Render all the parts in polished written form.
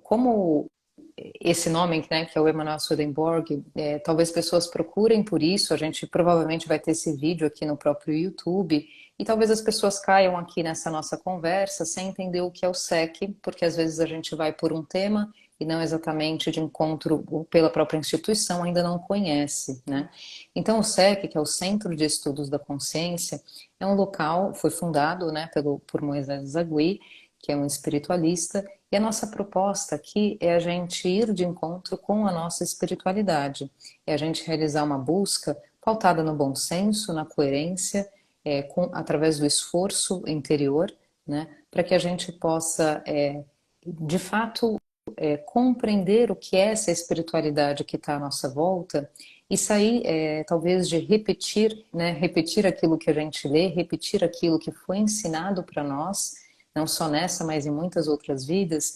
como esse nome, né, que é o Emanuel Swedenborg, talvez pessoas procurem por isso, a gente provavelmente vai ter esse vídeo aqui no próprio YouTube, e talvez as pessoas caiam aqui nessa nossa conversa sem entender o que é o SEC, porque às vezes a gente vai por um tema e não exatamente de encontro pela própria instituição, ainda não conhece, né? Então o SEC, que é o Centro de Estudos da Consciência, é um local, foi fundado, né, por Moisés Zagui, que é um espiritualista, e a nossa proposta aqui é a gente ir de encontro com a nossa espiritualidade, é a gente realizar uma busca pautada no bom senso, na coerência, através do esforço interior, né, para que a gente possa, de fato, compreender o que é essa espiritualidade que está à nossa volta e sair, talvez, de repetir, né, repetir aquilo que a gente lê, repetir aquilo que foi ensinado para nós, não só nessa, mas em muitas outras vidas,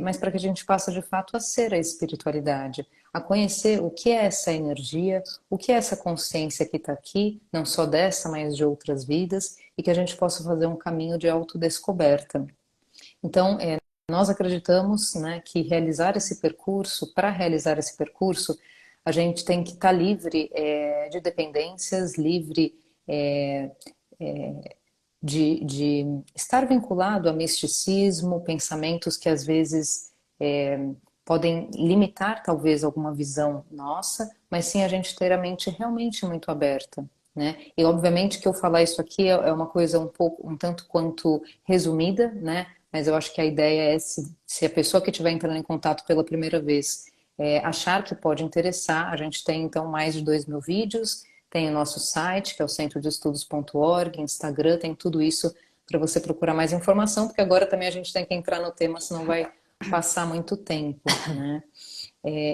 mas para que a gente passe de fato a ser a espiritualidade, a conhecer o que é essa energia, o que é essa consciência que está aqui, não só dessa, mas de outras vidas, e que a gente possa fazer um caminho de autodescoberta. Então, nós acreditamos, né, que para realizar esse percurso, a gente tem que estar livre de dependências, livre de estar vinculado a misticismo, pensamentos que às vezes podem limitar talvez alguma visão nossa, mas sim a gente ter a mente realmente muito aberta, né? E obviamente que eu falar isso aqui é uma coisa um tanto quanto resumida, né? Mas eu acho que a ideia é se a pessoa que estiver entrando em contato pela primeira vez achar que pode interessar, a gente tem então mais de 2.000 vídeos, tem o nosso site, que é o centrodeestudos.org, Instagram, tem tudo isso para você procurar mais informação, porque agora também a gente tem que entrar no tema, senão vai passar muito tempo, né?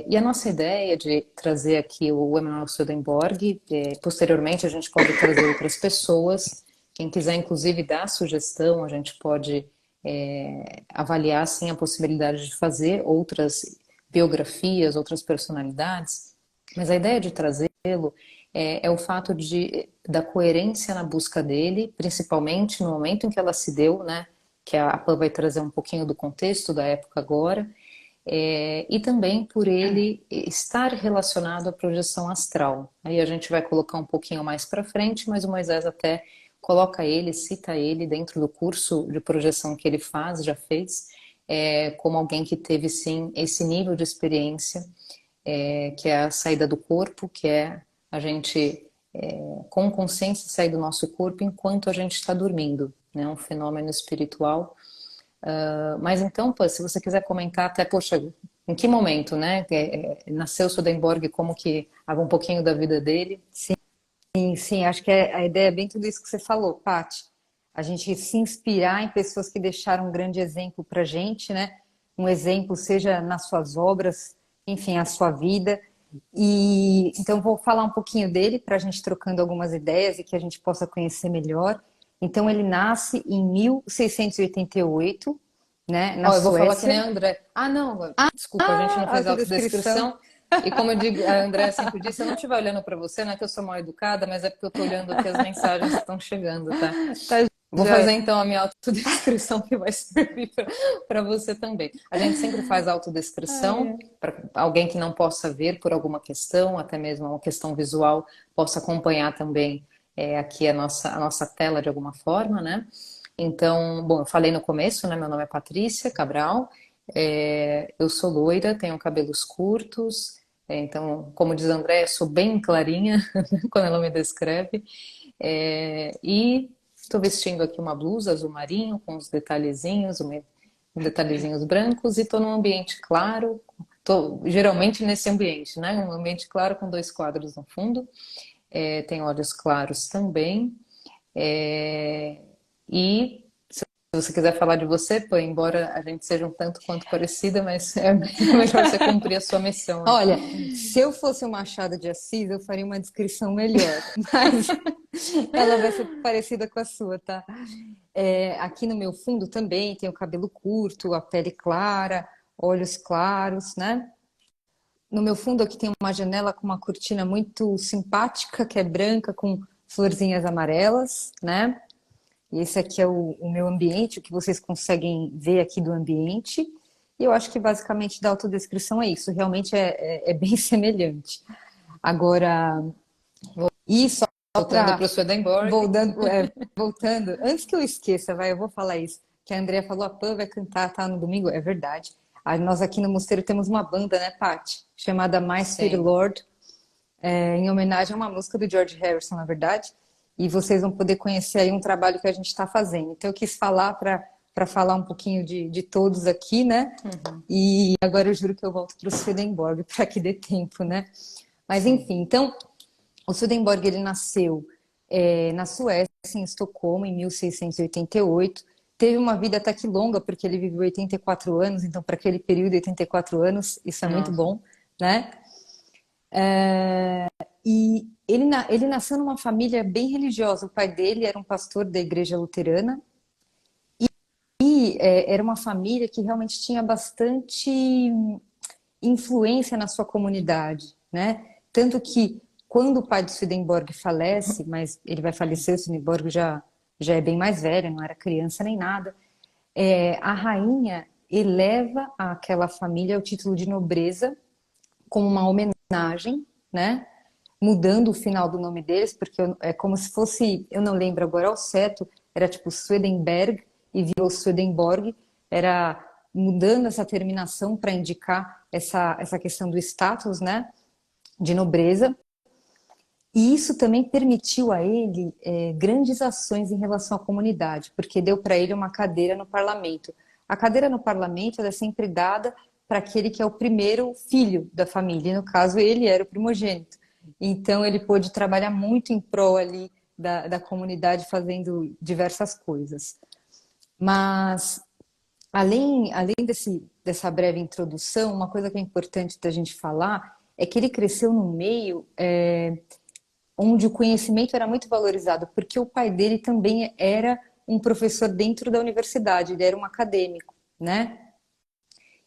E a nossa ideia de trazer aqui o Emanuel Swedenborg, posteriormente a gente pode trazer outras pessoas, quem quiser inclusive dar sugestão, a gente pode avaliar sim a possibilidade de fazer outras biografias, outras personalidades, mas a ideia de trazê-lo é o fato da coerência na busca dele, principalmente no momento em que ela se deu, né? Que a Pan vai trazer um pouquinho do contexto da época agora, e também por ele estar relacionado à projeção astral. Aí a gente vai colocar um pouquinho mais para frente, mas o Moisés até coloca ele, cita ele dentro do curso de projeção que ele faz, já fez, como alguém que teve sim esse nível de experiência, que é a saída do corpo, que é a gente com consciência sair do nosso corpo enquanto a gente está dormindo, né? Um fenômeno espiritual. Mas então, pô, se você quiser comentar até, poxa, em que momento, né? Nasceu o Swedenborg, como que um pouquinho da vida dele. Sim, sim, acho que a ideia é bem tudo isso que você falou, Paty. A gente se inspirar em pessoas que deixaram um grande exemplo para a gente, né? Um exemplo, seja nas suas obras, enfim, a sua vida. E então vou falar um pouquinho dele para a gente trocando algumas ideias e que a gente possa conhecer melhor. Então ele nasce em 1688, né, na Ó, eu vou falar que nem Suécia. a André. Ah, não, desculpa, a gente não fez Autodescrição. autodescrição. E como eu digo, a André sempre disse, eu não estiver olhando para você, não é que eu sou mal educada, mas é porque eu estou olhando aqui as mensagens que estão chegando, tá? Tá Vou fazer joia. então a minha autodescrição que vai servir para você também. A gente sempre faz Ai, autodescrição ai. para alguém que não possa ver por alguma questão, até mesmo uma questão visual, possa acompanhar também aqui a nossa tela de alguma forma, né? Então, bom, eu falei no começo, né? Meu nome é Patrícia Cabral, eu sou loira, tenho cabelos curtos, então, como diz a André, eu sou bem clarinha quando ela me descreve. E estou vestindo aqui uma blusa azul marinho com os detalhezinhos, detalhezinhos brancos e estou num ambiente claro. Tô geralmente nesse ambiente, né? Um ambiente claro com dois quadros no fundo. Tem olhos claros também. É, e se você quiser falar de você, pô, embora a gente seja um tanto quanto parecida, mas é melhor você cumprir a sua missão aqui. Olha, se eu fosse o Machado de Assis, eu faria uma descrição melhor, mas ela vai ser parecida com a sua, tá? Aqui no meu fundo também tem o cabelo curto, a pele clara, olhos claros, né? No meu fundo aqui tem uma janela com uma cortina muito simpática, que é branca, com florzinhas amarelas, né? E esse aqui é o meu ambiente, o que vocês conseguem ver aqui do ambiente. E eu acho que basicamente da autodescrição é isso, realmente é bem semelhante. Agora, isso só Voltando para o para Swedenborg. voltando, antes que eu esqueça, vai, eu vou falar isso, que a Andrea falou, a Pan vai cantar, tá, no domingo, é verdade. Nós aqui no Mosteiro temos uma banda, né, Paty, chamada My Sweet Sim. Lord, em homenagem a uma música do George Harrison, na verdade, e vocês vão poder conhecer aí um trabalho que a gente está fazendo. Então eu quis falar para falar um pouquinho de todos aqui, né? E agora eu juro que eu volto para o Swedenborg para que dê tempo, né? Mas Sim. enfim, então o Swedenborg ele nasceu na Suécia, em Estocolmo, em 1688. Teve uma vida até que longa, porque ele viveu 84 anos, então para aquele período, 84 anos, isso é muito Nossa. bom, né? E ele nasceu numa família bem religiosa. O pai dele era um pastor da igreja luterana e era uma família que realmente tinha bastante influência na sua comunidade, né? Tanto que quando o pai de Swedenborg falece, mas ele vai falecer, o Swedenborg já é bem mais velho, não era criança nem nada, a rainha eleva àquela família o título de nobreza como uma homenagem, né? Mudando o final do nome deles, porque é como se fosse, eu não lembro agora ao certo, era tipo Swedenberg e virou Swedenborg, era mudando essa terminação para indicar essa questão do status, né, de nobreza. E isso também permitiu a ele grandes ações em relação à comunidade, porque deu para ele uma cadeira no parlamento. A cadeira no parlamento ela é sempre dada para aquele que é o primeiro filho da família, e no caso ele era o primogênito. Então ele pôde trabalhar muito em prol ali da comunidade, fazendo diversas coisas. Mas além dessa breve introdução, uma coisa que é importante da gente falar é que ele cresceu num meio onde o conhecimento era muito valorizado, porque o pai dele também era um professor dentro da universidade, ele era um acadêmico, né?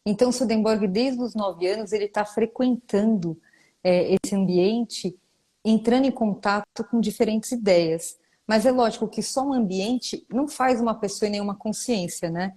Então, Swedenborg, desde os 9 anos, ele está frequentando esse ambiente, entrando em contato com diferentes ideias. Mas é lógico que só um ambiente não faz uma pessoa e nenhuma consciência, né?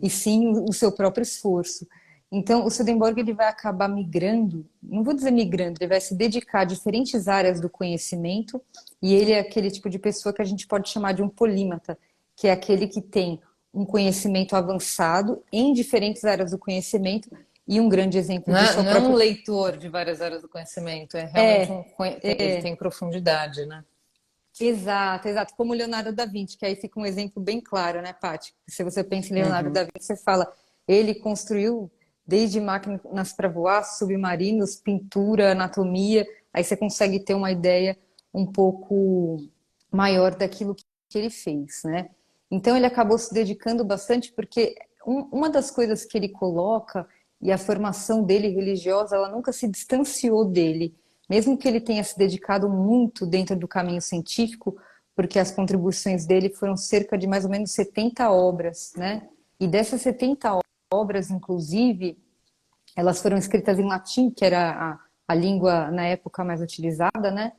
E sim o seu próprio esforço. Então, o Swedenborg ele vai acabar migrando, não vou dizer migrando, ele vai se dedicar a diferentes áreas do conhecimento, e ele é aquele tipo de pessoa que a gente pode chamar de um polímata, que é aquele que tem um conhecimento avançado em diferentes áreas do conhecimento, e um grande exemplo disso é o Não é um próprio. leitor de várias áreas do conhecimento, é realmente É, ele tem profundidade, né? exato, exato. Como Leonardo da Vinci, que aí fica um exemplo bem claro, né, Paty? Se você pensa em Leonardo Uhum. da Vinci, você fala, ele construiu desde máquinas para voar, submarinos, pintura, anatomia, aí você consegue ter uma ideia um pouco maior daquilo que ele fez, né? Então ele acabou se dedicando bastante porque uma das coisas que ele coloca e a formação dele religiosa, ela nunca se distanciou dele mesmo que ele tenha se dedicado muito dentro do caminho científico, porque as contribuições dele foram cerca de mais ou menos 70 obras, né? E dessas 70 obras, inclusive, elas foram escritas em latim, que era a língua na época mais utilizada, né?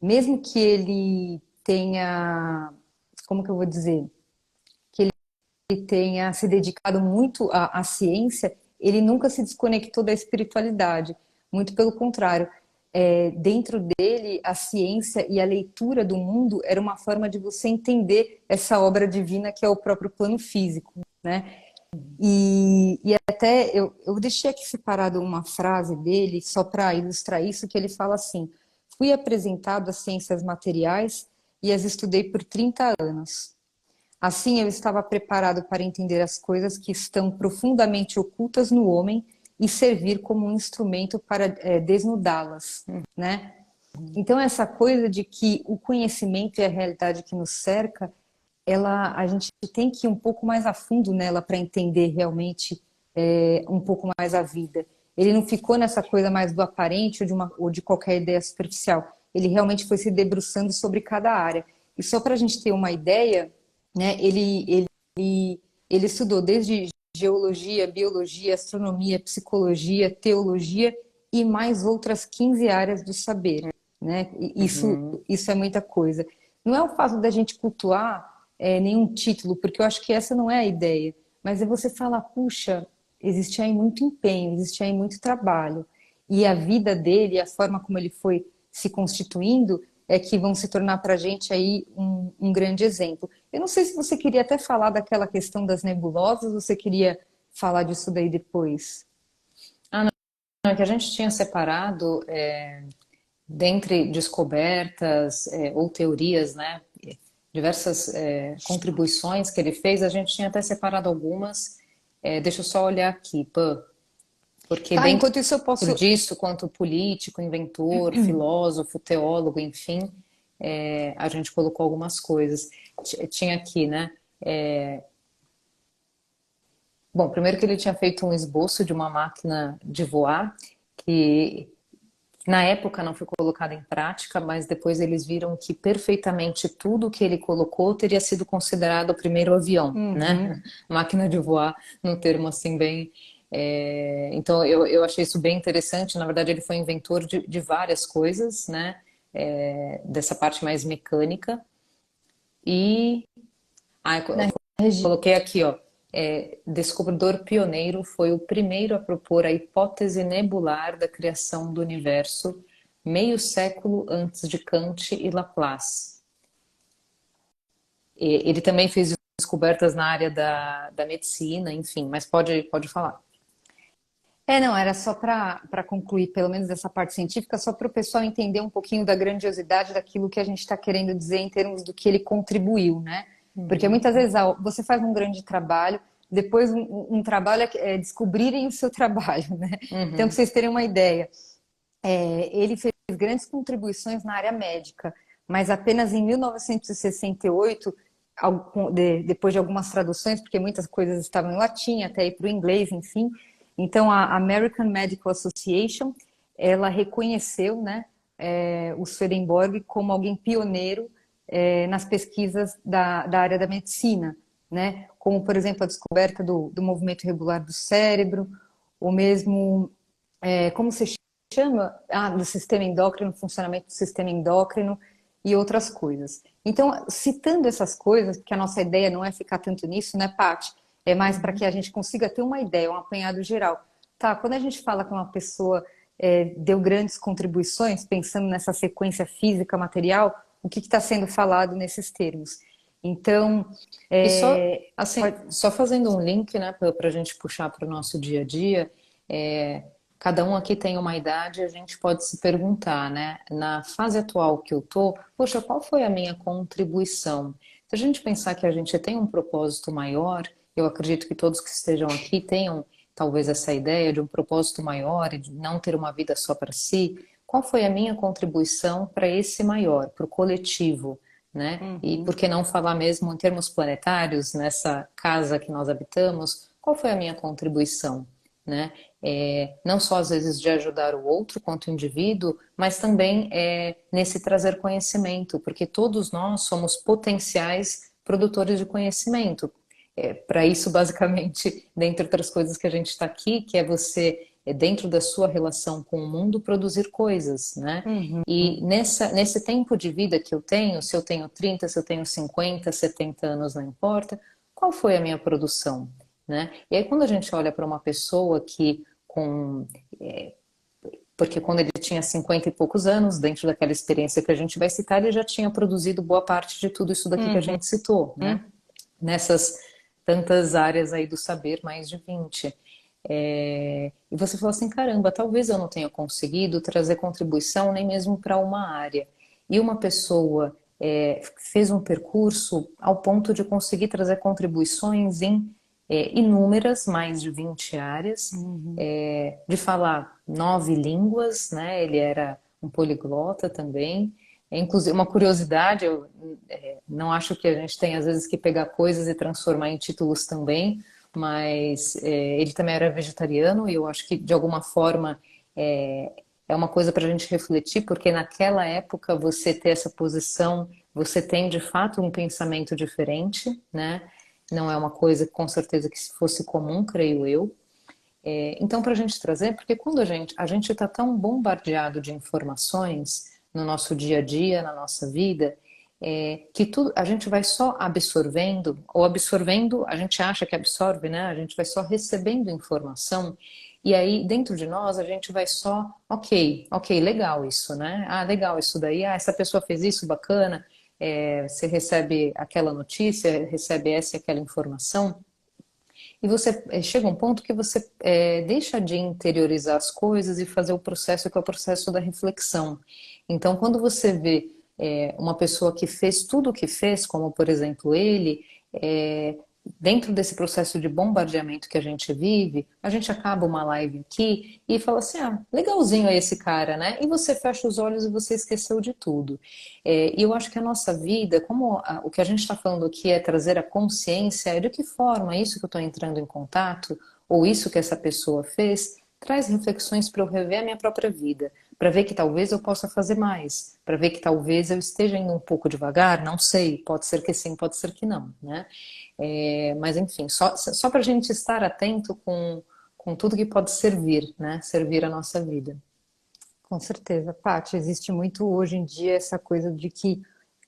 Mesmo que ele tenha, como que eu vou dizer, que ele tenha se dedicado muito à ciência, ele nunca se desconectou da espiritualidade. Muito pelo contrário, dentro dele, a ciência e a leitura do mundo era uma forma de você entender essa obra divina que é o próprio plano físico, né? E até eu deixei aqui separado uma frase dele só para ilustrar isso, que ele fala assim: fui apresentado às ciências materiais e as estudei por 30 anos. Assim, eu estava preparado para entender as coisas que estão profundamente ocultas no homem e servir como um instrumento para desnudá-las, né? Então, essa coisa de que o conhecimento e a realidade que nos cerca, a gente tem que ir um pouco mais a fundo nela para entender realmente um pouco mais a vida. Ele não ficou nessa coisa mais do aparente ou de qualquer ideia superficial. Ele realmente foi se debruçando sobre cada área. E só para a gente ter uma ideia, né, ele estudou desde geologia, biologia, astronomia, psicologia, teologia e mais outras 15 áreas do saber, né? Uhum. Isso é muita coisa. Não é o fato da gente cultuar nenhum título, porque eu acho que essa não é a ideia, Mas aí você fala, puxa, existia aí muito empenho, existia aí muito trabalho. E a vida dele, a forma como ele foi se constituindo, é que vão se tornar para a gente aí um grande exemplo. Eu não sei se você queria até falar daquela questão das nebulosas, ou você queria falar disso daí depois. Ah, não, é que a gente tinha separado, dentre descobertas, ou teorias, né? Diversas, contribuições que ele fez, a gente tinha até separado algumas. Deixa eu só olhar aqui, Pan, porque Tá, dentro enquanto isso eu posso. disso, quanto político, inventor, filósofo, teólogo, enfim, a gente colocou algumas coisas. Tinha aqui, né? Bom, primeiro que ele tinha feito um esboço de uma máquina de voar, que na época não foi colocada em prática, mas depois eles viram que perfeitamente tudo que ele colocou teria sido considerado o primeiro avião, Uhum. né? Máquina de voar, num termo assim bem. Então eu achei isso bem interessante. Na verdade, ele foi inventor de várias coisas, né? Dessa parte mais mecânica. E Na eu regi... coloquei aqui, ó. Descobridor pioneiro, foi o primeiro a propor a hipótese nebular da criação do universo, meio século antes de Kant e Laplace. Ele também fez descobertas na área da medicina, enfim, mas pode falar. Não, era só para concluir, pelo menos essa parte científica, só para o pessoal entender um pouquinho da grandiosidade daquilo que a gente está querendo dizer em termos do que ele contribuiu, né? Porque Uhum, muitas vezes você faz um grande trabalho, depois um trabalho é descobrirem o seu trabalho, né? Então, para uhum, vocês terem uma ideia, ele fez grandes contribuições na área médica, mas apenas em 1968, depois de algumas traduções, porque muitas coisas estavam em latim, até ir para o inglês, enfim. Então, a American Medical Association, ela reconheceu, né, o Swedenborg como alguém pioneiro nas pesquisas da área da medicina, né? Como, por exemplo, a descoberta do movimento regular do cérebro, ou mesmo, como se chama? Do sistema endócrino, funcionamento do sistema endócrino e outras coisas. Então, citando essas coisas, porque a nossa ideia não é ficar tanto nisso, né, Paty? É mais para que uhum. a gente consiga ter uma ideia, um apanhado geral. Tá, quando a gente fala que uma pessoa deu grandes contribuições, pensando nessa sequência física, material, o que está sendo falado nesses termos? Então, E só, pode... assim, só fazendo um link, né, para a gente puxar para o nosso dia a dia, cada um aqui tem uma idade, a gente pode se perguntar, né, na fase atual que eu tô, poxa, qual foi a minha contribuição? Se a gente pensar que a gente tem um propósito maior, eu acredito que todos que estejam aqui tenham talvez essa ideia de um propósito maior e de não ter uma vida só para si. Qual foi a minha contribuição para esse maior, para o coletivo? Né? E por Uhum. que não falar mesmo em termos planetários, nessa casa que nós habitamos, qual foi a minha contribuição, né? Não só às vezes de ajudar o outro quanto indivíduo, mas também nesse trazer conhecimento, porque todos nós somos potenciais produtores de conhecimento. Para isso, basicamente, dentre outras coisas que a gente está aqui, que é você, dentro da sua relação com o mundo, produzir coisas, né? Uhum. E nesse tempo de vida que eu tenho, se eu tenho 30, se eu tenho 50, 70 anos, não importa, qual foi a minha produção, né? E aí quando a gente olha para uma pessoa que porque quando ele tinha 50 e poucos anos, dentro daquela experiência que a gente vai citar, ele já tinha produzido boa parte de tudo isso daqui que a Uhum. gente citou, né? Nessas tantas áreas aí do saber, mais de 20. E você falou assim, caramba, talvez eu não tenha conseguido trazer contribuição nem mesmo para uma área. E uma pessoa fez um percurso ao ponto de conseguir trazer contribuições em inúmeras, mais de 20 áreas, Uhum. de falar 9 línguas, né? Ele era um poliglota também. Inclusive, uma curiosidade, eu não acho que a gente tem às vezes que pegar coisas e transformar em títulos também, mas ele também era vegetariano e eu acho que de alguma forma é, é uma coisa para a gente refletir, porque naquela época você ter essa posição, você tem de fato um pensamento diferente, né? Não é uma coisa com certeza que fosse comum, creio eu. Então, para a gente trazer, porque quando a gente está tão bombardeado de informações no nosso dia a dia, na nossa vida, que tudo a gente vai só absorvendo, ou absorvendo, a gente acha que absorve, né? A gente vai só recebendo informação, e aí dentro de nós a gente vai só, ok, ok, legal isso, né? Ah, legal isso daí, ah, essa pessoa fez isso, bacana. Você recebe aquela notícia, recebe essa e aquela informação. E você chega a um ponto que você deixa de interiorizar as coisas e fazer o processo que é o processo da reflexão. Então, quando você vê uma pessoa que fez tudo o que fez, como por exemplo ele, é, dentro desse processo de bombardeamento que a gente vive, a gente acaba uma live aqui e fala assim: ah, legalzinho é esse cara, né? E você fecha os olhos e você esqueceu de tudo. E eu acho que a nossa vida, como o que a gente está falando aqui é trazer a consciência, é de que forma isso que eu estou entrando em contato, ou isso que essa pessoa fez, traz reflexões para eu rever a minha própria vida, para ver que talvez eu possa fazer mais, para ver que talvez eu esteja indo um pouco devagar, não sei, pode ser que sim, pode ser que não, né? Mas enfim, só para a gente estar atento com tudo que pode servir, né? Servir a nossa vida. Com certeza, Paty, existe muito hoje em dia essa coisa de que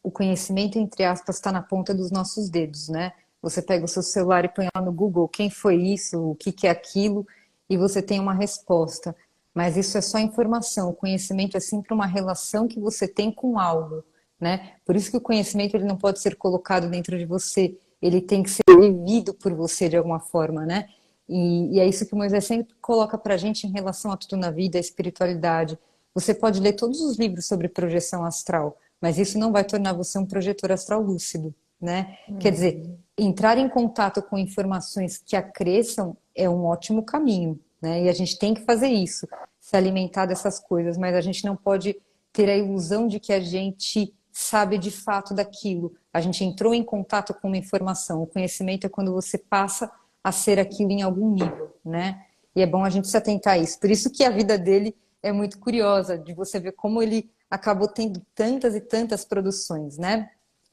o conhecimento, entre aspas, está na ponta dos nossos dedos, né? Você pega o seu celular e põe lá no Google quem foi isso, o que que é aquilo, e você tem uma resposta. Mas isso é só informação. O conhecimento é sempre uma relação que você tem com algo, né? Por isso que o conhecimento ele não pode ser colocado dentro de você, ele tem que ser vivido por você de alguma forma, né? E é isso que o Moisés sempre coloca para a gente em relação a tudo na vida, a espiritualidade. Você pode ler todos os livros sobre projeção astral, mas isso não vai tornar você um projetor astral lúcido, né? Quer dizer, Uhum. entrar em contato com informações que acresçam é um ótimo caminho, né? E a gente tem que fazer isso, se alimentar dessas coisas, mas a gente não pode ter a ilusão de que a gente sabe de fato daquilo. A gente entrou em contato com uma informação. O conhecimento é quando você passa a ser aquilo em algum nível, né? E é bom a gente se atentar a isso. Por isso que a vida dele é muito curiosa, de você ver como ele acabou tendo tantas e tantas produções, né?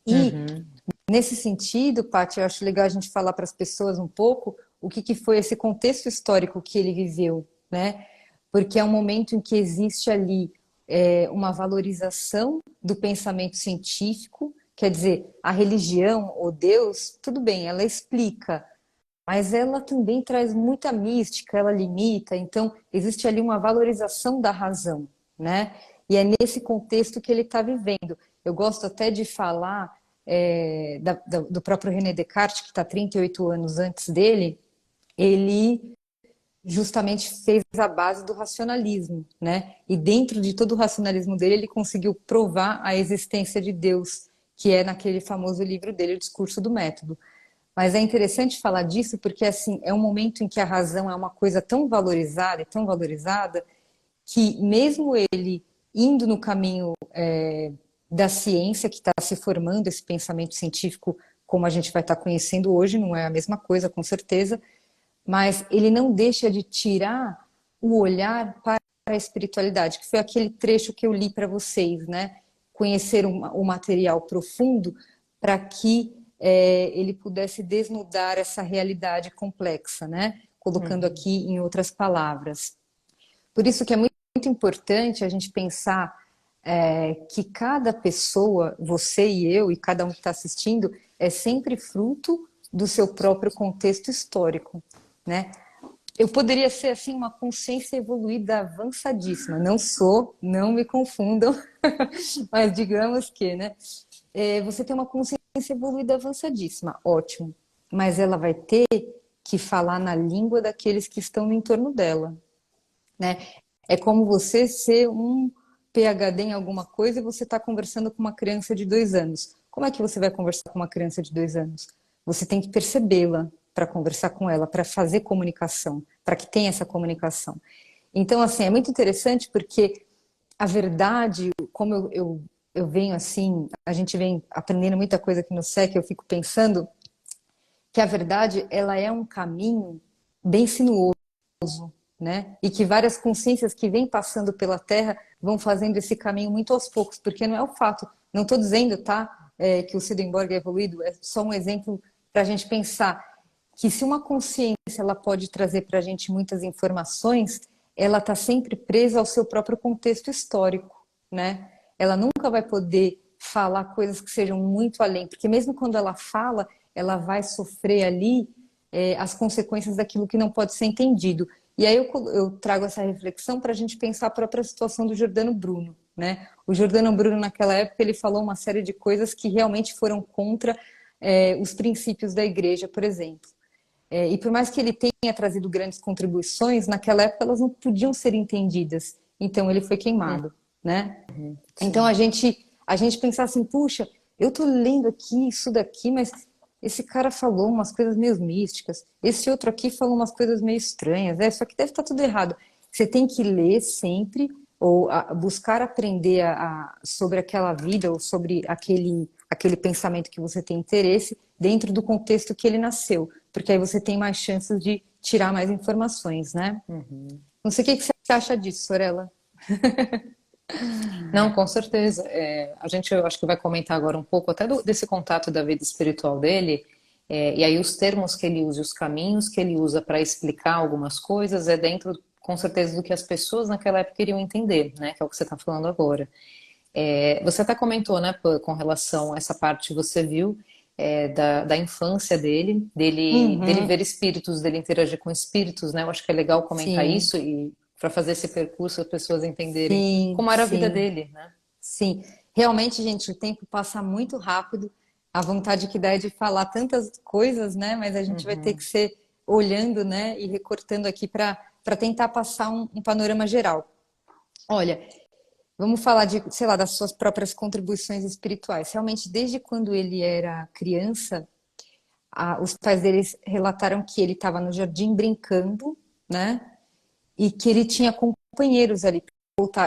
E Uhum. nesse sentido, Paty, eu acho legal a gente falar para as pessoas um pouco o que foi esse contexto histórico que ele viveu, né? Porque é um momento em que existe ali uma valorização do pensamento científico, quer dizer, a religião ou Deus, tudo bem, ela explica, mas ela também traz muita mística, ela limita, então existe ali uma valorização da razão, né? E é nesse contexto que ele está vivendo. Eu gosto até de falar do próprio René Descartes, que está 38 anos antes dele, ele justamente fez a base do racionalismo, né? E dentro de todo o racionalismo dele, ele conseguiu provar a existência de Deus, que é naquele famoso livro dele, O Discurso do Método. Mas é interessante falar disso porque assim é um momento em que a razão é uma coisa tão valorizada e tão valorizada que mesmo ele indo no caminho da ciência que está se formando esse pensamento científico como a gente vai estar conhecendo hoje, não é a mesma coisa com certeza, mas ele não deixa de tirar o olhar para a espiritualidade, que foi aquele trecho que eu li para vocês, né? Conhecer o material profundo para que ele pudesse desnudar essa realidade complexa, né? Colocando Uhum. aqui em outras palavras. Por isso que é muito importante a gente pensar que cada pessoa, você e eu, e cada um que está assistindo, é sempre fruto do seu próprio contexto histórico, né? Eu poderia ser assim uma consciência evoluída avançadíssima. Não sou, não me confundam, mas digamos que, né? Você tem uma consciência evoluída avançadíssima, ótimo. Mas ela vai ter que falar na língua daqueles que estão no entorno dela, né? É como você ser um PhD em alguma coisa e você está conversando com uma criança de 2 anos. Como é que você vai conversar com uma criança de 2 anos? Você tem que percebê-la para conversar com ela, para fazer comunicação, para que tenha essa comunicação. Então, assim, é muito interessante porque a verdade, como eu venho assim, a gente vem aprendendo muita coisa aqui no SEC, eu fico pensando que a verdade, ela é um caminho bem sinuoso, né? E que várias consciências que vêm passando pela Terra vão fazendo esse caminho muito aos poucos, porque não é o fato, não estou dizendo, tá, que o Swedenborg é evoluído, é só um exemplo para a gente pensar que se uma consciência ela pode trazer para a gente muitas informações, ela está sempre presa ao seu próprio contexto histórico, né? Ela nunca vai poder falar coisas que sejam muito além, porque mesmo quando ela fala, ela vai sofrer ali as consequências daquilo que não pode ser entendido. E aí eu trago essa reflexão para a gente pensar a própria situação do Giordano Bruno, né? O Giordano Bruno, naquela época, ele falou uma série de coisas que realmente foram contra os princípios da igreja, por exemplo. E por mais que ele tenha trazido grandes contribuições, naquela época elas não podiam ser entendidas. Então ele foi queimado, né? Então Sim. a gente pensar assim, puxa, eu tô lendo aqui isso daqui, mas esse cara falou umas coisas meio místicas, esse outro aqui falou umas coisas meio estranhas, isso aqui deve estar tudo errado. Você tem que ler sempre ou buscar aprender sobre aquela vida ou sobre aquele pensamento que você tem interesse dentro do contexto que ele nasceu, porque aí você tem mais chances de tirar mais informações, né? Uhum. Não sei o que que você acha disso, Sorella. Não, com certeza. A gente, eu acho que vai comentar agora um pouco até desse contato da vida espiritual dele, e aí os termos que ele usa, os caminhos que ele usa para explicar algumas coisas é dentro, com certeza, do que as pessoas naquela época queriam entender, né? Que é o que você está falando agora. Você até comentou, né, com relação a essa parte que você viu da infância dele Uhum, ver espíritos, dele interagir com espíritos, né? Eu acho que é legal comentar sim, isso e para fazer esse percurso as pessoas entenderem sim, como era a vida sim. dele, né? Sim, realmente, gente, o tempo passa muito rápido. A vontade que dá é de falar tantas coisas, né? Mas a gente vai ter que Uhum. ser olhando, né? E recortando aqui para tentar passar um panorama geral. Olha, vamos falar de, sei lá, das suas próprias contribuições espirituais. Realmente, desde quando ele era criança, os pais dele relataram que ele estava no jardim brincando, né? E que ele tinha companheiros ali.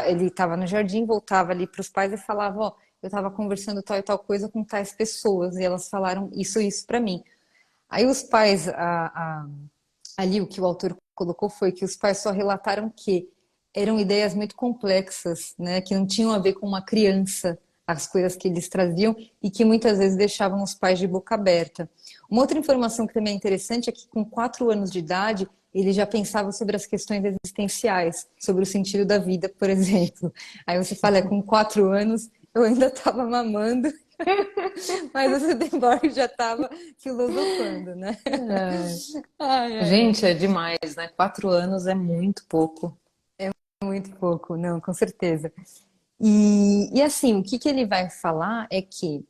Ele estava no jardim, voltava ali para os pais e falava: Ó, eu estava conversando tal e tal coisa com tais pessoas, e elas falaram isso e isso para mim. Aí os pais, ali o que o autor colocou foi que os pais só relataram que eram ideias muito complexas, né, que não tinham a ver com uma criança, as coisas que eles traziam e que muitas vezes deixavam os pais de boca aberta. Uma outra informação que também é interessante é que com 4 anos de idade ele já pensava sobre as questões existenciais, sobre o sentido da vida, por exemplo. Aí você fala, com 4 anos eu ainda estava mamando, mas o Swedenborg já estava filosofando, né? É. Ai, ai, Gente, ai. é demais, né? 4 anos é muito pouco. Muito pouco, não, com certeza. E assim, o que que ele vai falar é que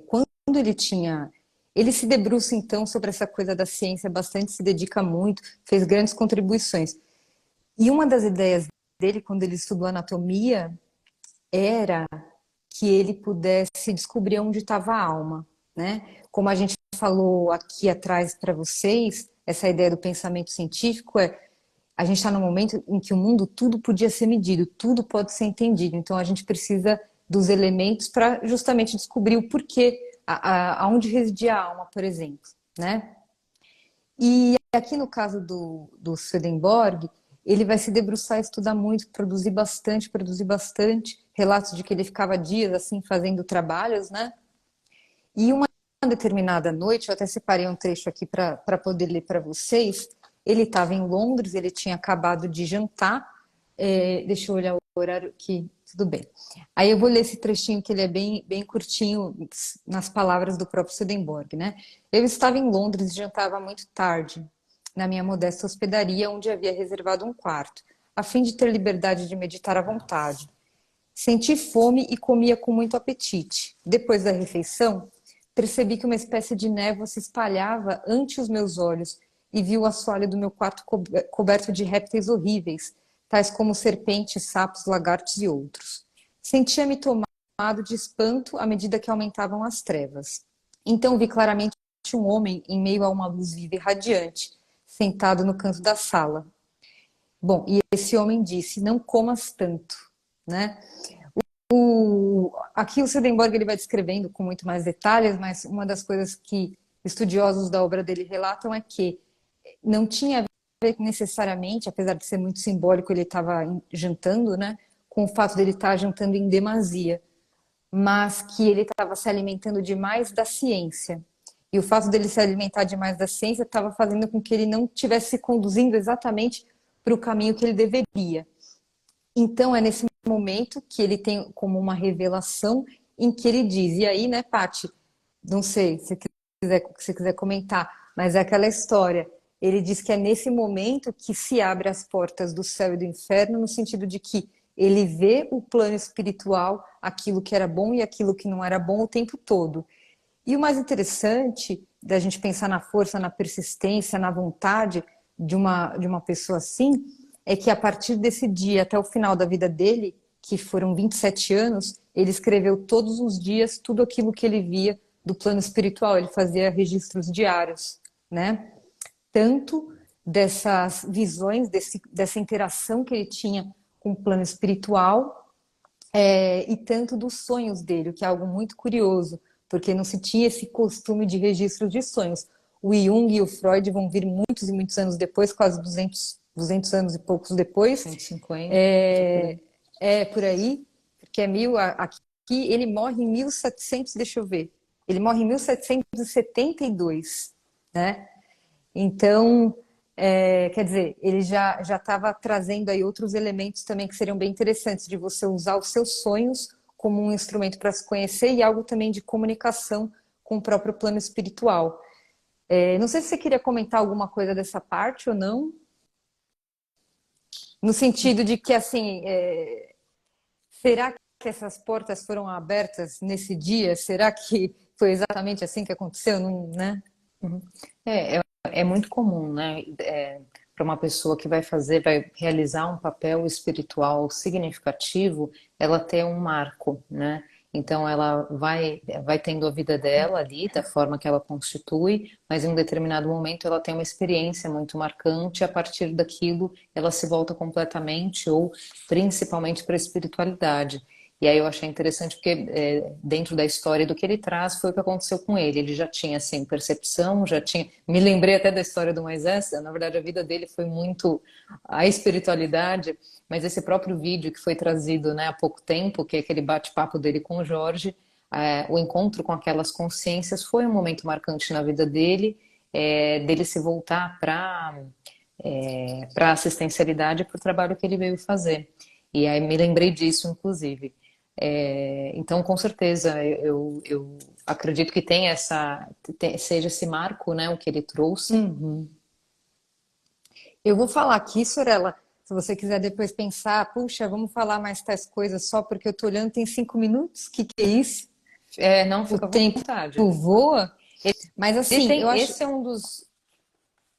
quando ele tinha. Ele se debruça então sobre essa coisa da ciência bastante, se dedica muito, fez grandes contribuições. E uma das ideias dele, quando ele estudou anatomia, era que ele pudesse descobrir onde estava a alma, né? Como a gente falou aqui atrás para vocês, essa ideia do pensamento científico a gente está num momento em que o mundo tudo podia ser medido, tudo pode ser entendido. Então a gente precisa dos elementos para justamente descobrir o porquê, aonde residia a alma, por exemplo, né? E aqui no caso do Swedenborg, ele vai se debruçar, estudar muito, produzir bastante, relatos de que ele ficava dias assim fazendo trabalhos, né? E uma determinada noite, eu até separei um trecho aqui para poder ler para vocês. Ele estava em Londres, ele tinha acabado de jantar. Deixa eu olhar o horário aqui, tudo bem. Aí eu vou ler esse trechinho que ele é bem, bem curtinho nas palavras do próprio Swedenborg, né? Eu estava em Londres e jantava muito tarde, na minha modesta hospedaria, onde havia reservado um quarto, a fim de ter liberdade de meditar à vontade. Senti fome e comia com muito apetite. Depois da refeição, percebi que uma espécie de névoa se espalhava ante os meus olhos e vi o assoalho do meu quarto coberto de répteis horríveis, tais como serpentes, sapos, lagartos e outros. Sentia-me tomado de espanto à medida que aumentavam as trevas. Então vi claramente um homem em meio a uma luz viva e radiante, sentado no canto da sala. Bom, e esse homem disse: Não comas tanto, né? Aqui o Swedenborg ele vai descrevendo com muito mais detalhes, mas uma das coisas que estudiosos da obra dele relatam é que não tinha a ver necessariamente, apesar de ser muito simbólico, ele estava jantando, né, com o fato dele estar jantando em demasia, mas que ele estava se alimentando demais da ciência. E o fato dele se alimentar demais da ciência estava fazendo com que ele não estivesse se conduzindo exatamente para o caminho que ele deveria. Então é nesse momento que ele tem como uma revelação em que ele diz, e aí, né, Paty, não sei se quiser comentar, mas é aquela história. Ele diz que é nesse momento que se abre as portas do céu e do inferno, no sentido de que ele vê o plano espiritual, aquilo que era bom e aquilo que não era bom o tempo todo. E o mais interessante da gente pensar na força, na persistência, na vontade de uma pessoa assim, é que a partir desse dia até o final da vida dele, que foram 27 anos, ele escreveu todos os dias tudo aquilo que ele via do plano espiritual. Ele fazia registros diários, né? Tanto dessas visões, dessa interação que ele tinha com o plano espiritual, e tanto dos sonhos dele, o que é algo muito curioso, porque não se tinha esse costume de registro de sonhos. O Jung e o Freud vão vir muitos e muitos anos depois, quase 200 anos e poucos depois, 150, por é, aí. é por aí, porque aqui ele morre em 1700, deixa eu ver, ele morre em 1772, né? Então, quer dizer, ele já estava trazendo aí outros elementos também que seriam bem interessantes de você usar os seus sonhos como um instrumento para se conhecer e algo também de comunicação com o próprio plano espiritual. Não sei se você queria comentar alguma coisa dessa parte ou não, no sentido de que, assim, será que essas portas foram abertas nesse dia? Será que foi exatamente assim que aconteceu? Não, né? Uhum. É muito comum, né? Para uma pessoa que vai fazer, vai realizar um papel espiritual significativo, ela ter um marco, né? Então ela vai tendo a vida dela ali, da forma que ela constitui, mas em um determinado momento ela tem uma experiência muito marcante, e a partir daquilo ela se volta completamente ou principalmente para a espiritualidade. E aí eu achei interessante porque dentro da história do que ele traz foi o que aconteceu com ele. Ele já tinha assim percepção, já tinha. Me lembrei até da história do Moisés. Na verdade, a vida dele foi muito a espiritualidade, mas esse próprio vídeo que foi trazido, né, há pouco tempo, que é aquele bate-papo dele com o Jorge, o encontro com aquelas consciências foi um momento marcante na vida dele, dele se voltar para a assistencialidade, para o trabalho que ele veio fazer. E aí me lembrei disso, inclusive. Então, com certeza, eu acredito que tem seja esse marco, né, o que ele trouxe. Uhum. Eu vou falar aqui, Sorella, se você quiser depois pensar, puxa, vamos falar mais tais coisas só porque eu tô olhando, tem 5 minutos? Que é isso? Não, O fica à tempo vontade. voa, mas assim, eu acho. Esse é um dos.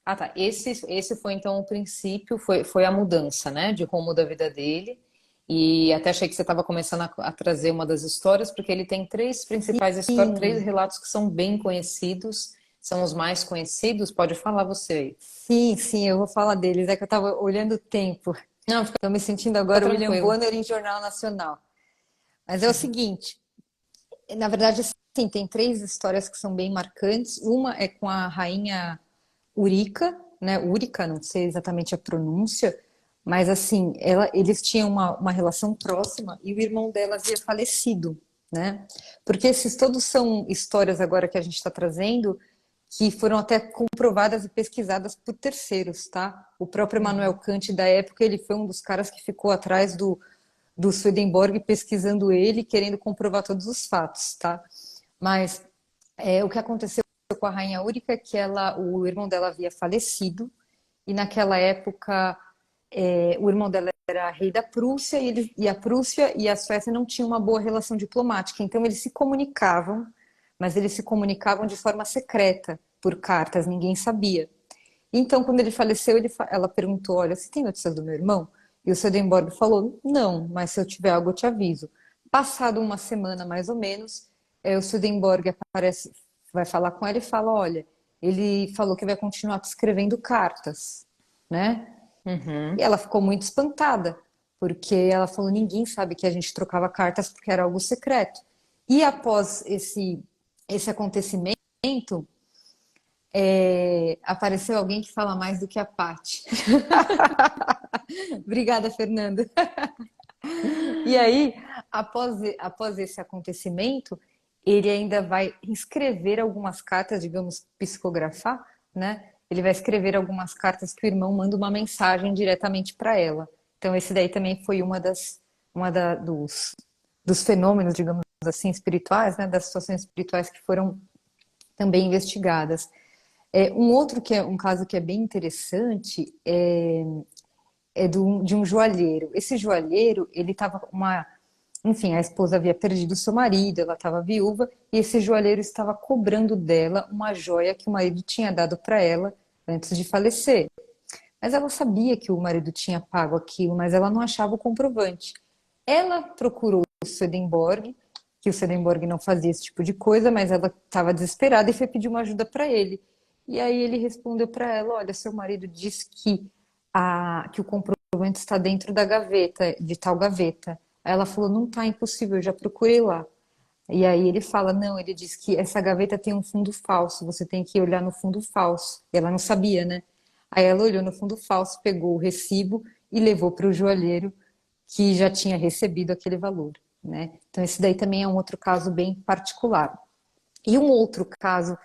Ah, tá. Esse foi então o princípio, foi a mudança, né, de rumo da vida dele. E até achei que você estava começando a trazer uma das histórias, porque ele tem três principais histórias, três Sim, relatos que são bem conhecidos, são os mais conhecidos. Pode falar você aí. sim, eu vou falar deles. É que eu estava olhando o tempo. Não, Estou me sentindo fica agora William tranquilo. Bonner em Jornal Nacional. Mas é o seguinte, na verdade, sim, tem três histórias que são bem marcantes. Uma é com a rainha Úrica, né? Úrica, não sei exatamente a pronúncia, mas assim, eles tinham uma relação próxima e o irmão dela havia falecido, né? Porque esses todos são histórias agora que a gente está trazendo que foram até comprovadas e pesquisadas por terceiros, tá? O próprio Immanuel Uhum. Kant da época, ele foi um dos caras que ficou atrás do Swedenborg pesquisando ele, querendo comprovar todos os fatos, tá? Mas o que aconteceu com a rainha Úrica é que o irmão dela havia falecido e naquela época o irmão dela era rei da Prússia e a Prússia e a Suécia não tinham uma boa relação diplomática, então eles se comunicavam, mas eles se comunicavam de forma secreta por cartas, ninguém sabia. Então, quando ele faleceu, ela perguntou: Olha, você tem notícias do meu irmão? E o Swedenborg falou: Não, mas se eu tiver algo, eu te aviso. Passado uma semana mais ou menos, o Swedenborg aparece, vai falar com ela e fala: Olha, ele falou que vai continuar te escrevendo cartas, né? E Uhum. ela ficou muito espantada, porque ela falou: Ninguém sabe que a gente trocava cartas porque era algo secreto. E após esse acontecimento, apareceu alguém que fala mais do que a Paty. Obrigada, Fernanda. E aí, após esse acontecimento, ele ainda vai escrever algumas cartas, digamos, psicografar, né? Ele vai escrever algumas cartas que o irmão manda uma mensagem diretamente para ela. Então, esse daí também foi uma dos fenômenos, digamos assim, espirituais, né, das situações espirituais que foram também investigadas. Um outro que é um caso que é bem interessante de um joalheiro. Esse joalheiro, ele estava enfim, a esposa havia perdido seu marido, ela estava viúva, e esse joalheiro estava cobrando dela uma joia que o marido tinha dado para ela antes de falecer. Mas ela sabia que o marido tinha pago aquilo, mas ela não achava o comprovante. Ela procurou o Swedenborg, que o Swedenborg não fazia esse tipo de coisa, mas ela estava desesperada e foi pedir uma ajuda para ele. E aí ele respondeu para ela: Olha, seu marido disse que o comprovante está dentro da gaveta, de tal gaveta. Aí ela falou: Não tá, impossível, eu já procurei lá. E aí ele fala: Não, ele disse que essa gaveta tem um fundo falso, você tem que olhar no fundo falso. E ela não sabia, né? Aí ela olhou no fundo falso, pegou o recibo e levou para o joalheiro que já tinha recebido aquele valor, né? Então esse daí também é um outro caso bem particular. E um outro caso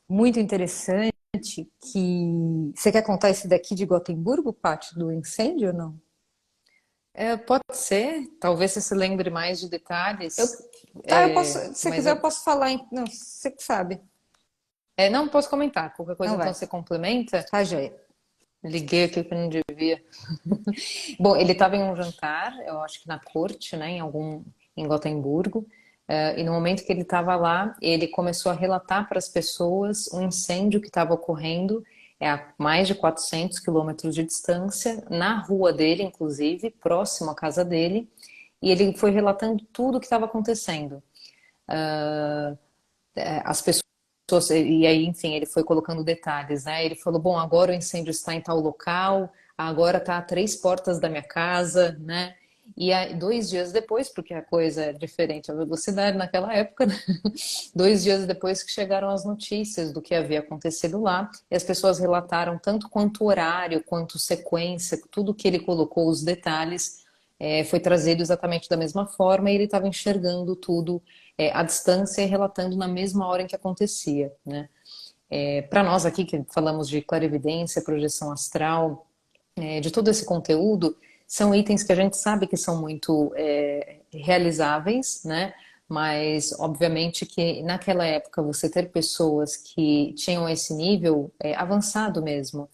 muito interessante que você quer contar esse daqui de Gotemburgo, Paty, do incêndio ou não? Pode ser, talvez você se lembre mais de Eu, detalhes, tá, eu posso, se você mas quiser eu posso falar, não, você que sabe. não posso comentar. Qualquer coisa Não então vai. você complementa. Tá, joia. Liguei aqui que não devia. Bom, ele estava em um jantar, eu acho que na corte, né, em Gotemburgo, e no momento que ele estava lá, ele começou a relatar para as pessoas um incêndio que estava ocorrendo a mais de 400 quilômetros de distância, na rua dele, inclusive, próximo à casa dele, e ele foi relatando tudo o que estava acontecendo. As pessoas, e aí, enfim, ele foi colocando detalhes, né? Ele falou: bom, agora o incêndio está em tal local, agora está a 3 portas da minha casa, né? E aí, 2 dias depois, porque a coisa é diferente, a velocidade naquela época, né? 2 dias depois que chegaram as notícias do que havia acontecido lá, e as pessoas relataram tanto quanto horário, quanto sequência, tudo que ele colocou, os detalhes, foi trazido exatamente da mesma forma, e ele estava enxergando tudo à distância e relatando na mesma hora em que acontecia, né? Para nós aqui que falamos de clarividência, projeção astral, de todo esse conteúdo, são itens que a gente sabe que são muito realizáveis, né? Mas, obviamente, que naquela época você ter pessoas que tinham esse nível avançado mesmo,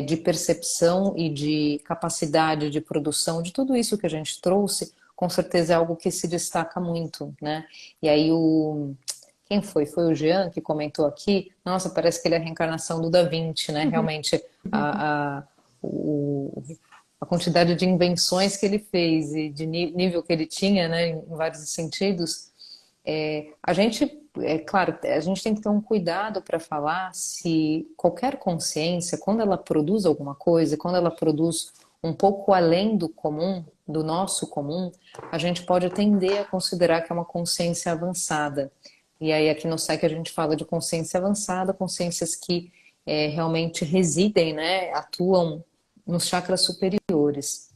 de percepção e de capacidade de produção, de tudo isso que a gente trouxe, com certeza é algo que se destaca muito, né? E aí quem foi? Foi o Jean que comentou aqui. Nossa, parece que ele é a reencarnação do Da Vinci, né? Realmente, o, a quantidade de invenções que ele fez e de nível que ele tinha, né, em vários sentidos, a gente, claro, a gente tem que ter um cuidado para falar se qualquer consciência, quando ela produz alguma coisa, quando ela produz um pouco além do comum, do nosso comum, a gente pode tender a considerar que é uma consciência avançada. E aí aqui no SEC a gente fala de consciência avançada, consciências que realmente residem, né, atuam nos chakras superiores.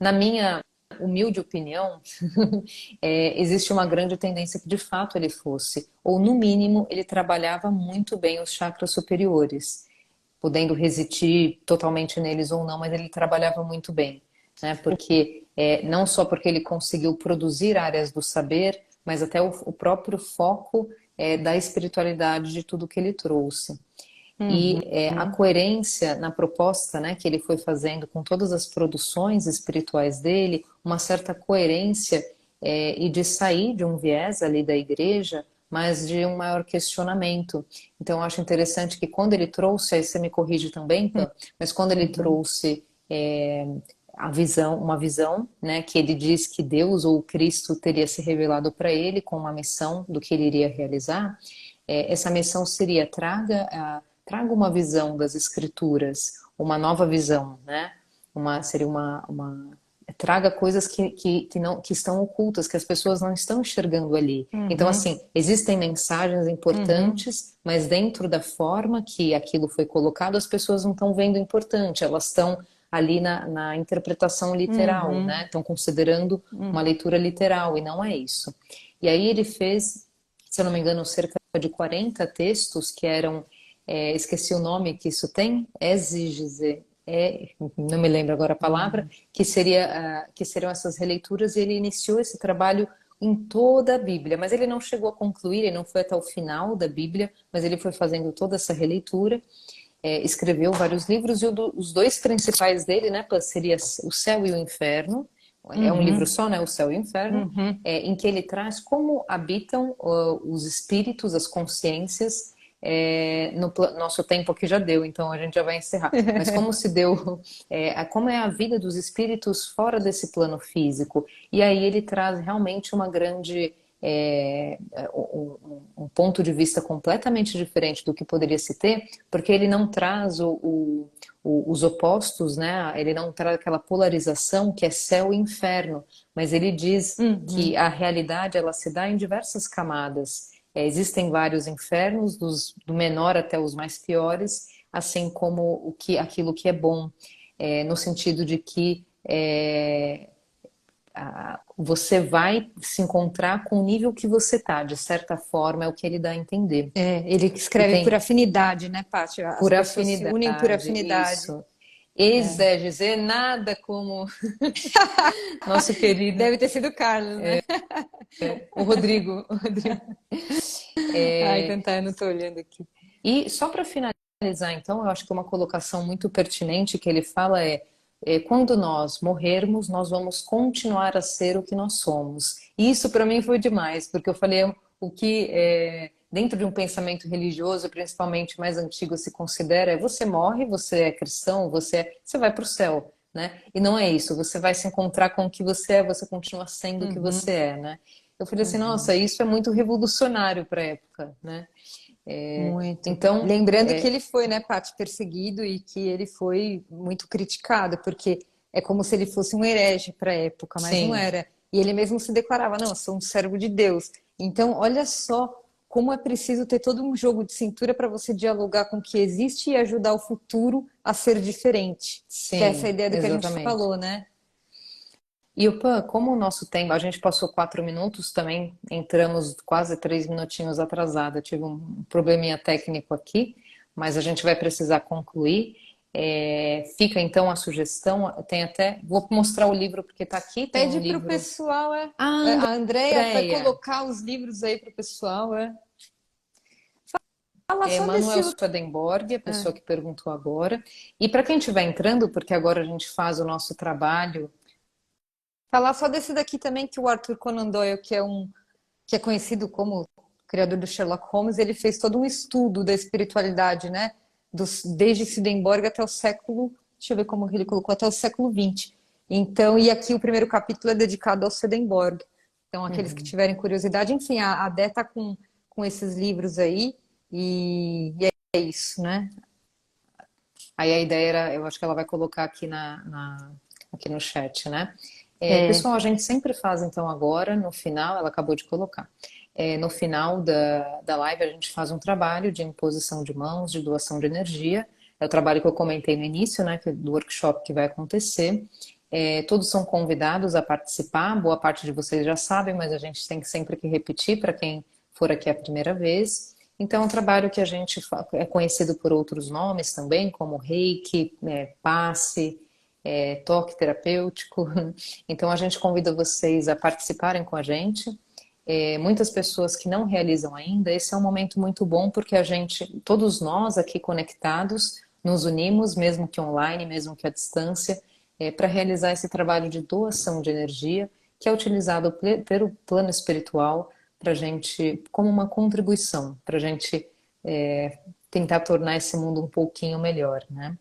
Na minha humilde opinião, existe uma grande tendência que de fato ele fosse, ou no mínimo ele trabalhava muito bem os chakras superiores, podendo residir totalmente neles ou não, mas ele trabalhava muito bem, né? Porque não só porque ele conseguiu produzir áreas do saber, mas até o próprio foco da espiritualidade de tudo que ele trouxe. E a Uhum. coerência na proposta, né, que ele foi fazendo com todas as produções espirituais dele, uma certa coerência e de sair de um viés ali da igreja, mas de um maior questionamento. Então, eu acho interessante que quando ele trouxe, aí você me corrige também, Pan, mas quando ele Uhum. trouxe uma visão, né, que ele diz que Deus ou Cristo teria se revelado para ele com uma missão do que ele iria realizar, essa missão seria traga uma visão das escrituras, uma nova visão, né? Seria traga coisas que estão ocultas, que as pessoas não estão enxergando ali. Então, Uhum. assim, existem mensagens Uhum. importantes, mas dentro da forma que aquilo foi colocado, as pessoas não estão vendo importante, elas estão ali na interpretação literal, Uhum. né? Estão considerando uma Uhum. leitura literal, e não é isso. E aí ele fez, se eu não me engano, cerca de 40 textos que eram, esqueci o nome que isso tem, exígese. não me lembro agora a palavra, que seriam essas releituras, e ele iniciou esse trabalho em toda a Bíblia, mas ele não chegou a concluir, ele não foi até o final da Bíblia, mas ele foi fazendo toda essa releitura, escreveu vários livros, e os dois principais dele, né, seria O Céu e o Inferno, é um livro Uhum, só, né, O Céu e o Inferno, uhum. em que ele traz como habitam os espíritos, as consciências, nosso tempo aqui já deu, então a gente já vai encerrar. Mas como se deu, como é a vida dos espíritos fora desse plano físico. E aí ele traz realmente uma grande, um ponto de vista completamente diferente do que poderia se ter, porque ele não traz os opostos, né? Ele não traz aquela polarização que é céu e inferno, mas ele diz que Uhum. a realidade ela se dá em diversas camadas. Existem vários infernos, do menor até os mais piores, assim como aquilo que é bom, no sentido de que você vai se encontrar com o nível que você tá, de certa forma, é o que ele dá a entender. Ele E escreve por tem afinidade, né, Paty? As por pessoas se unem por afinidade, afinidade. isso. Exégesis, nada como nosso querido, Deve ter sido o Carlos, né? o Rodrigo. O Rodrigo. Então tá, eu não tô olhando aqui. E só para finalizar, então, eu acho que uma colocação muito pertinente que ele fala quando nós morrermos, nós vamos continuar a ser o que nós somos. E isso para mim foi demais, porque eu falei o que dentro de um pensamento religioso, principalmente mais antigo, se considera você morre, você é cristão, você vai para o céu, né? E não é isso. Você vai se encontrar com o que você é, você continua sendo o que você Uhum, é, né? Eu falei assim, uhum. nossa, isso é muito revolucionário para a época, né? Muito. Então, Lembrando que ele foi, né, Paty, perseguido e que ele foi muito criticado, porque é como se ele fosse um herege para a época, mas não sim, era. E ele mesmo se declarava, não, eu sou um servo de Deus. Então, olha só como é preciso ter todo um jogo de cintura para você dialogar com o que existe e ajudar o futuro a ser diferente. Que é essa sim, ideia do que a gente exatamente. falou, né? E o Pan, como o nosso tempo, a gente passou 4 minutos também, entramos quase 3 minutinhos atrasada. Tive um probleminha técnico aqui, mas a gente vai precisar concluir. Fica então a sugestão, tem até, vou mostrar o livro porque está aqui, tem um Pede para o livro. pessoal, Ah, a Andrea vai Andréia, colocar os livros aí para o pessoal. Fala só desse Manuel outro. Swedenborg, a É. pessoa que perguntou agora. E para quem estiver entrando, porque agora a gente faz o nosso trabalho. Falar só desse daqui também, que o Arthur Conan Doyle, que é conhecido como criador do Sherlock Holmes, ele fez todo um estudo da espiritualidade, né? Desde Swedenborg até o século, deixa eu ver como ele colocou, até o século XX. Então, e aqui o primeiro capítulo é dedicado ao Swedenborg. Então, aqueles que Uhum. tiverem curiosidade, enfim, a Dé tá com esses livros aí, e é isso, né? Aí a ideia era, eu acho que ela vai colocar aqui aqui no chat, né? É, Pessoal, a gente sempre faz então agora, no final, ela acabou de colocar. No final da live, a gente faz um trabalho de imposição de mãos, de doação de energia. É o trabalho que eu comentei no início, né? Do workshop que vai acontecer. Todos são convidados a participar, boa parte de vocês já sabem, mas a gente tem sempre que repetir para quem for aqui a primeira vez. Então, é um trabalho que a gente é conhecido por outros nomes também, como Reiki, passe, toque terapêutico. Então, a gente convida vocês a participarem com a gente. Muitas pessoas que não realizam ainda, esse é um momento muito bom porque a gente, todos nós aqui conectados, nos unimos, mesmo que online, mesmo que à distância, para realizar esse trabalho de doação de energia, que é utilizado pelo plano espiritual para a gente, como uma contribuição, para a gente tentar tornar esse mundo um pouquinho melhor, né?